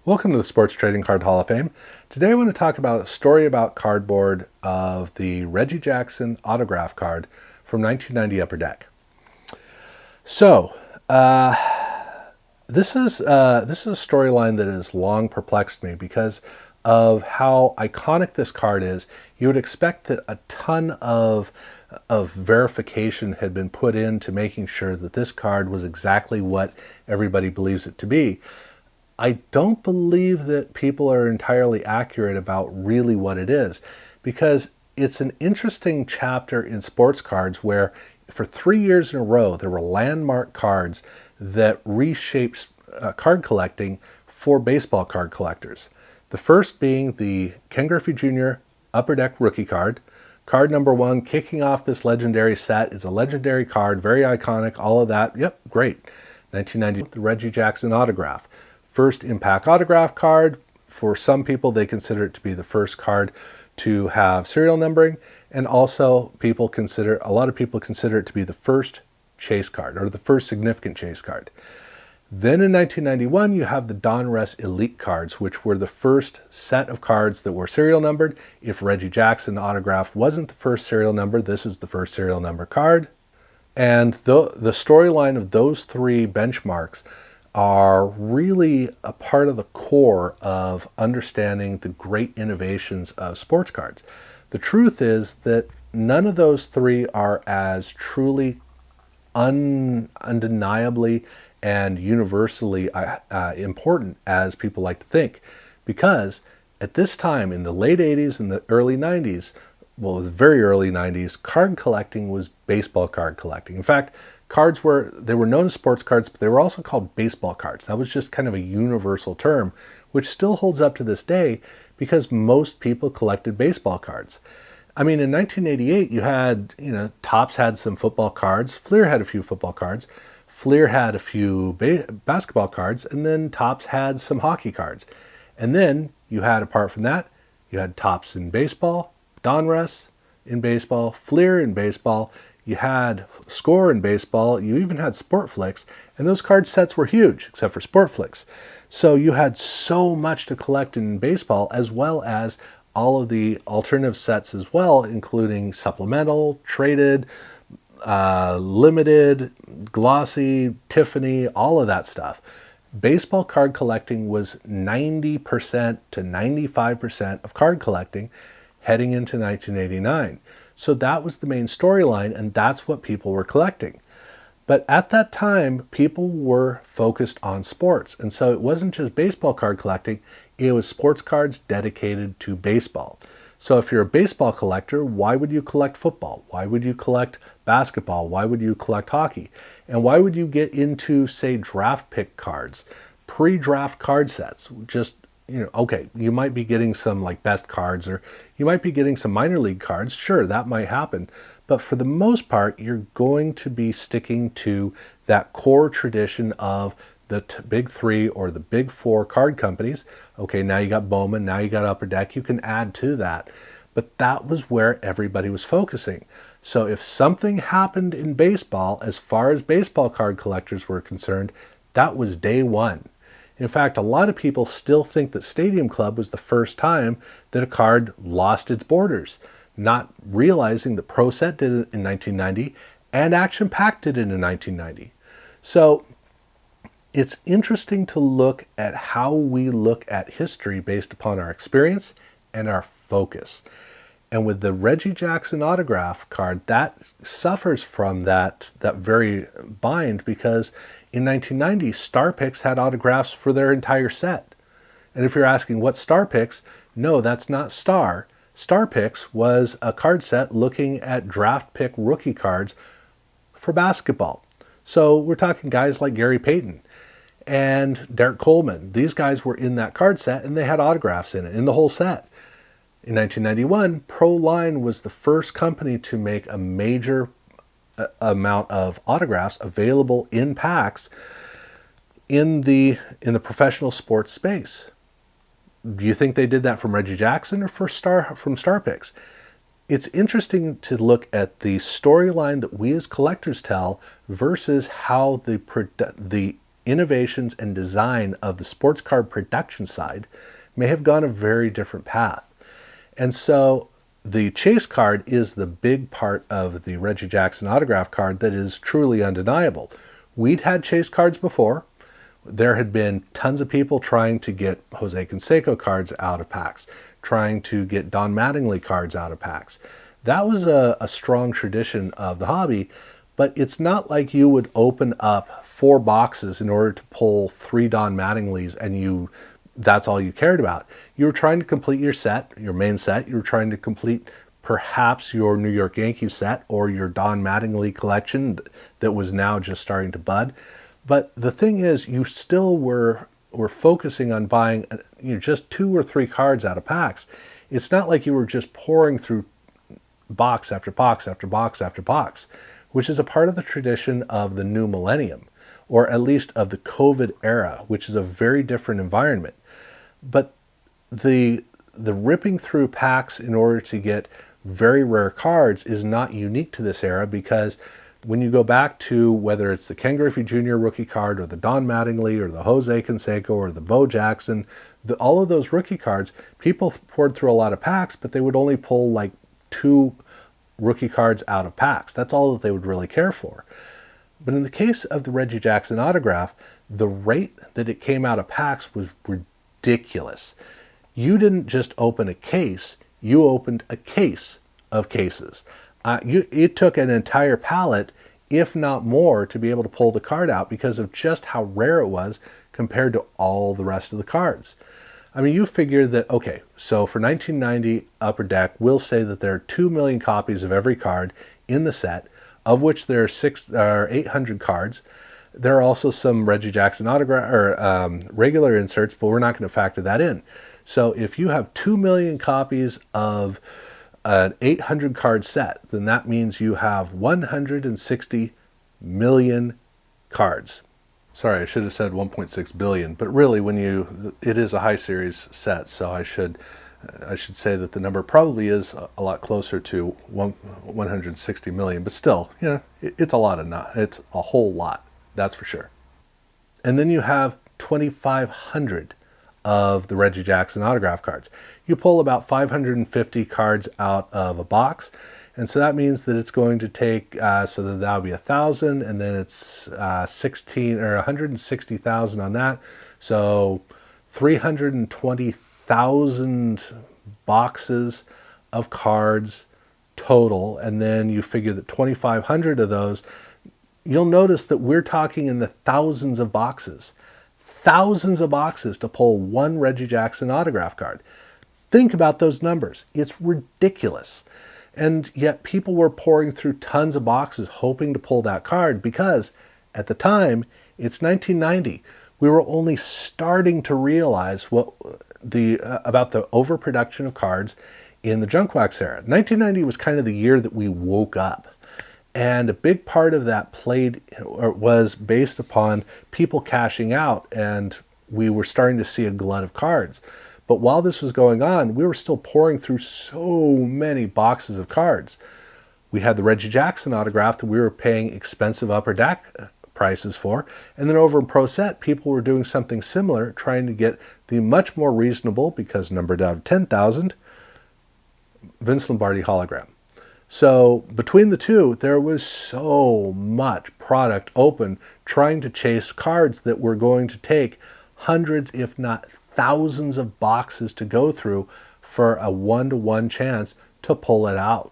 Welcome to the Sports Trading Card Hall of Fame. Today I want to talk about a story about cardboard of the Reggie Jackson autograph card from 1990 Upper Deck. So, this is a storyline that has long perplexed me because of how iconic this card is. You would expect that a ton of verification had been put into making sure that this card was exactly what everybody believes it to be. I don't believe that people are entirely accurate about really what it is, because it's an interesting chapter in sports cards where for 3 years in a row there were landmark cards that reshaped card collecting for baseball card collectors. The first being the Ken Griffey Jr. Upper Deck rookie card. Card number 1, kicking off this legendary set. It's a legendary card, very iconic, all of that. Yep, great. 1990, the Reggie Jackson autograph. First impact autograph card. For some people, they consider it to be the first card to have serial numbering, and also a lot of people consider it to be the first chase card, or the first significant chase card. Then in 1991, you have the Donruss Elite cards, which were the first set of cards that were serial numbered. If Reggie Jackson autograph wasn't the first serial number, this is the first serial number card. And the storyline of those three benchmarks are really a part of the core of understanding the great innovations of sports cards. The truth is that none of those three are as truly undeniably and universally important as people like to think, because at this time in the late 80s and the early 90s, well, the very early 90s, card collecting was baseball card collecting. In fact, they were known as sports cards, but they were also called baseball cards. That was just kind of a universal term, which still holds up to this day because most people collected baseball cards. I mean, in 1988, you had, Topps had some football cards, Fleer had a few football cards, Fleer had a few basketball cards, and then Topps had some hockey cards. And then you had, apart from that, you had Topps in baseball, Donruss in baseball, Fleer in baseball, you had Score in baseball, you even had Sportflix, and those card sets were huge, except for Sportflix. So you had so much to collect in baseball, as well as all of the alternative sets as well, including supplemental, traded, limited, glossy, Tiffany, all of that stuff. Baseball card collecting was 90% to 95% of card collecting heading into 1989. So that was the main storyline, and that's what people were collecting. But at that time, people were focused on sports. And so it wasn't just baseball card collecting, it was sports cards dedicated to baseball. So if you're a baseball collector, why would you collect football? Why would you collect basketball? Why would you collect hockey? And why would you get into, say, draft pick cards, pre-draft card sets? Okay, you might be getting some like best cards, or you might be getting some minor league cards. Sure, that might happen. But for the most part, you're going to be sticking to that core tradition of the big three or the big four card companies. Okay, now you got Bowman, now you got Upper Deck. You can add to that. But that was where everybody was focusing. So if something happened in baseball, as far as baseball card collectors were concerned, that was day one. In fact, a lot of people still think that Stadium Club was the first time that a card lost its borders, not realizing that Pro Set did it in 1990 and Action Pack did it in 1990. So it's interesting to look at how we look at history based upon our experience and our focus. And with the Reggie Jackson autograph card, that suffers from that very bind, because in 1990, Star Picks had autographs for their entire set. And if you're asking what's Star Picks, no, that's not Star. Star Picks was a card set looking at draft pick rookie cards for basketball. So we're talking guys like Gary Payton and Derek Coleman. These guys were in that card set and they had autographs in it, in the whole set. In 1991, Pro Line was the first company to make a major amount of autographs available in packs in the professional sports space. Do you think they did that from Reggie Jackson or from Star Picks? It's interesting to look at the storyline that we as collectors tell versus how the innovations and design of the sports card production side may have gone a very different path. And so the chase card is the big part of the Reggie Jackson autograph card that is truly undeniable. We'd had chase cards before. There had been tons of people trying to get Jose Canseco cards out of packs, trying to get Don Mattingly cards out of packs. That was a strong tradition of the hobby, but it's not like you would open up 4 boxes in order to pull 3 Don Mattinglys and that's all you cared about. You were trying to complete your set, your main set. You were trying to complete perhaps your New York Yankees set or your Don Mattingly collection that was now just starting to bud. But the thing is, you still were focusing on buying just 2 or 3 cards out of packs. It's not like you were just pouring through box after box after box after box, which is a part of the tradition of the new millennium, or at least of the COVID era, which is a very different environment. But the ripping through packs in order to get very rare cards is not unique to this era, because when you go back to whether it's the Ken Griffey Jr. rookie card or the Don Mattingly or the Jose Canseco or the Bo Jackson, all of those rookie cards, people poured through a lot of packs, but they would only pull like 2 rookie cards out of packs. That's all that they would really care for. But in the case of the Reggie Jackson autograph, the rate that it came out of packs was ridiculous. You didn't just open a case, you opened a case of cases. It took an entire pallet, if not more, to be able to pull the card out because of just how rare it was compared to all the rest of the cards. I mean, you figure that, okay, so for 1990 Upper Deck, we'll say that there are 2 million copies of every card in the set, of which there are 800 cards. There are also some Reggie Jackson autograph or regular inserts, but we're not going to factor that in. So if you have 2 million copies of an 800 card set, then that means you have 160 million cards. Sorry, I should have said 1.6 billion, but really it is a high series set, so I should say that the number probably is a lot closer to 160 million, but still, it's it's a whole lot, that's for sure. And then you have 2,500 of the Reggie Jackson autograph cards. You pull about 550 cards out of a box, and so that means that it's going to take, so that would be 1,000, and then it's 160,000 on that, so 320,000 boxes of cards total, and then you figure that 2,500 of those, you'll notice that we're talking in the thousands of boxes to pull one Reggie Jackson autograph card. Think about those numbers. It's ridiculous. And yet people were pouring through tons of boxes hoping to pull that card because at the time, it's 1990. We were only starting to realize about the overproduction of cards in the junk wax era. 1990 was kind of the year that we woke up. And a big part of that was based upon people cashing out, and we were starting to see a glut of cards. But while this was going on, we were still pouring through so many boxes of cards. We had the Reggie Jackson autograph that we were paying expensive Upper Deck prices for. And then over in Pro Set, people were doing something similar, trying to get the much more reasonable, because numbered out of 10,000, Vince Lombardi hologram. So between the two, there was so much product open trying to chase cards that were going to take hundreds, if not thousands of boxes to go through for a 1-to-1 chance to pull it out.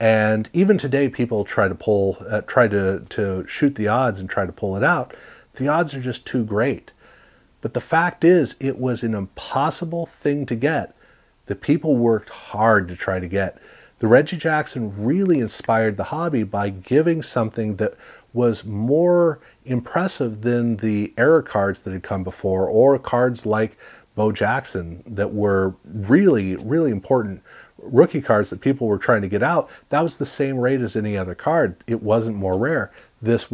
And even today, people try to shoot the odds and try to pull it out. The odds are just too great. But the fact is, it was an impossible thing to get that people worked hard to try to get. The Reggie Jackson really inspired the hobby by giving something that was more impressive than the error cards that had come before, or cards like Bo Jackson that were really, really important rookie cards that people were trying to get out. That was the same rate as any other card. It wasn't more rare. This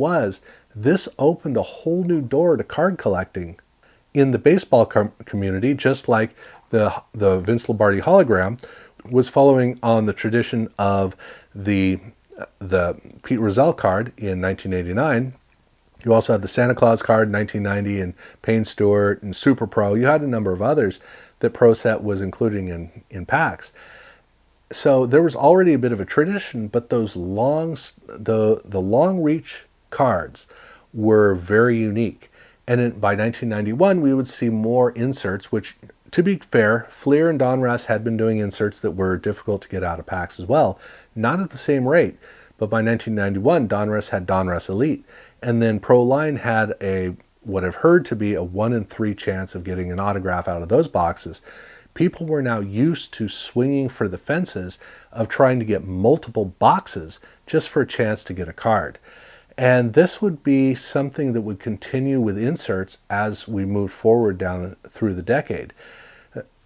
opened a whole new door to card collecting in the baseball community, just like the Vince Lombardi hologram was following on the tradition of the Pete Rozelle card in 1989. You also had the Santa Claus card in 1990 and Payne Stewart and Super Pro. You had a number of others that Pro Set was including in packs. So there was already a bit of a tradition, but those the long reach cards were very unique. And by 1991, we would see more inserts, which, to be fair, Fleer and Donruss had been doing inserts that were difficult to get out of packs as well. Not at the same rate, but by 1991, Donruss had Donruss Elite. And then Pro Line had what I've heard to be a 1 in 3 chance of getting an autograph out of those boxes. People were now used to swinging for the fences of trying to get multiple boxes just for a chance to get a card. And this would be something that would continue with inserts as we moved forward down through the decade.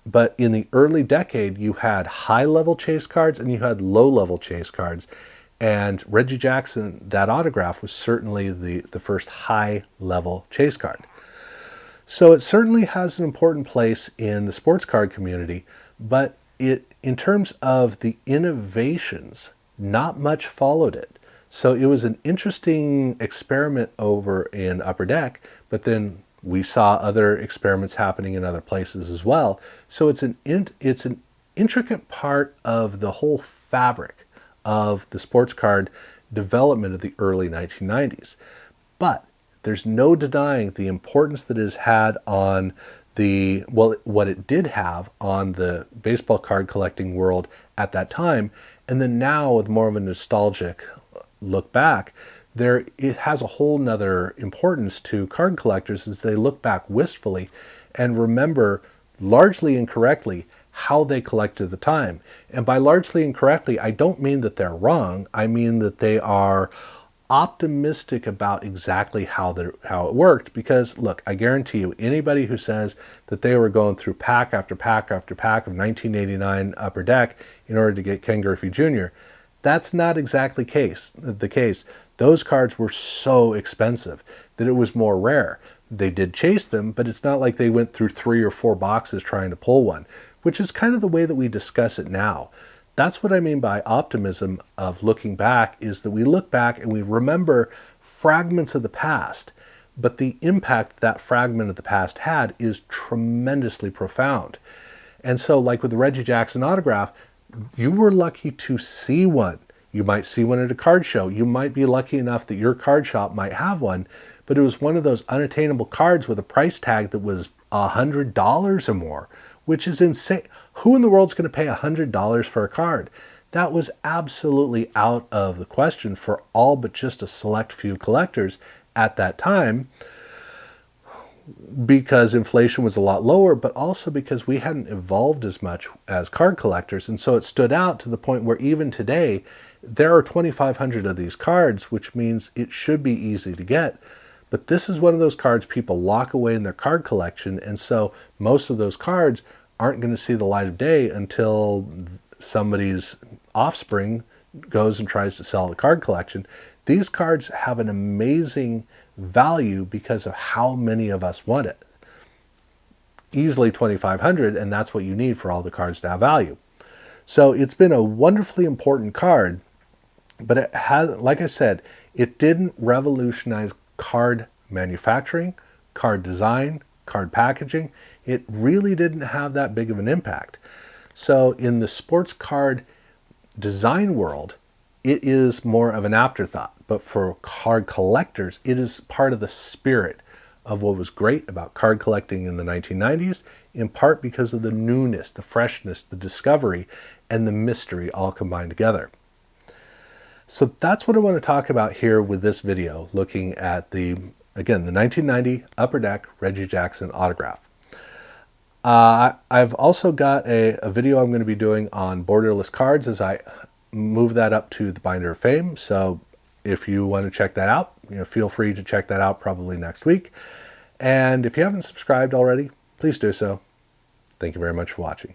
But in the early decade, you had high-level chase cards and you had low-level chase cards. And Reggie Jackson, that autograph, was certainly the first high-level chase card. So it certainly has an important place in the sports card community, but in terms of the innovations, not much followed it. So it was an interesting experiment over in Upper Deck, but then we saw other experiments happening in other places as well. So it's an intricate part of the whole fabric of the sports card development of the early 1990s. But there's no denying the importance that it has had on what it did have on the baseball card collecting world at that time. And then now, with more of a nostalgic look back, it has a whole nother importance to card collectors as they look back wistfully and remember, largely incorrectly, how they collected at the time. And by largely incorrectly, I don't mean that they're wrong. I mean that they are optimistic about exactly how it worked. Because look, I guarantee you, anybody who says that they were going through pack after pack after pack of 1989 Upper Deck in order to get Ken Griffey Jr., that's not exactly the case. Those cards were so expensive that it was more rare. They did chase them, but it's not like they went through 3 or 4 boxes trying to pull one, which is kind of the way that we discuss it now. That's what I mean by optimism of looking back, is that we look back and we remember fragments of the past, but the impact that fragment of the past had is tremendously profound. And so, like with the Reggie Jackson autograph, you were lucky to see one. You might see one at a card show. You might be lucky enough that your card shop might have one, but it was one of those unattainable cards with a price tag that was $100 or more, which is insane. Who in the world is going to pay $100 for a card? That was absolutely out of the question for all but just a select few collectors at that time, because inflation was a lot lower, but also because we hadn't evolved as much as card collectors. And so it stood out to the point where even today, there are 2,500 of these cards, which means it should be easy to get. But this is one of those cards people lock away in their card collection. And so most of those cards aren't going to see the light of day until somebody's offspring goes and tries to sell the card collection. These cards have an amazing value because of how many of us want it. Easily 2,500, and that's what you need for all the cards to have value. So it's been a wonderfully important card, but it has, like I said, it didn't revolutionize card manufacturing, card design, card packaging. It really didn't have that big of an impact. So in the sports card design world, it is more of an afterthought. But for card collectors, it is part of the spirit of what was great about card collecting in the 1990s, in part because of the newness, the freshness, the discovery, and the mystery all combined together. So that's what I want to talk about here with this video, looking at the 1990 Upper Deck Reggie Jackson autograph. I've also got a video I'm going to be doing on borderless cards as I move that up to the Binder of Fame. So if you want to check that out, feel free to check that out probably next week. And if you haven't subscribed already, please do so. Thank you very much for watching.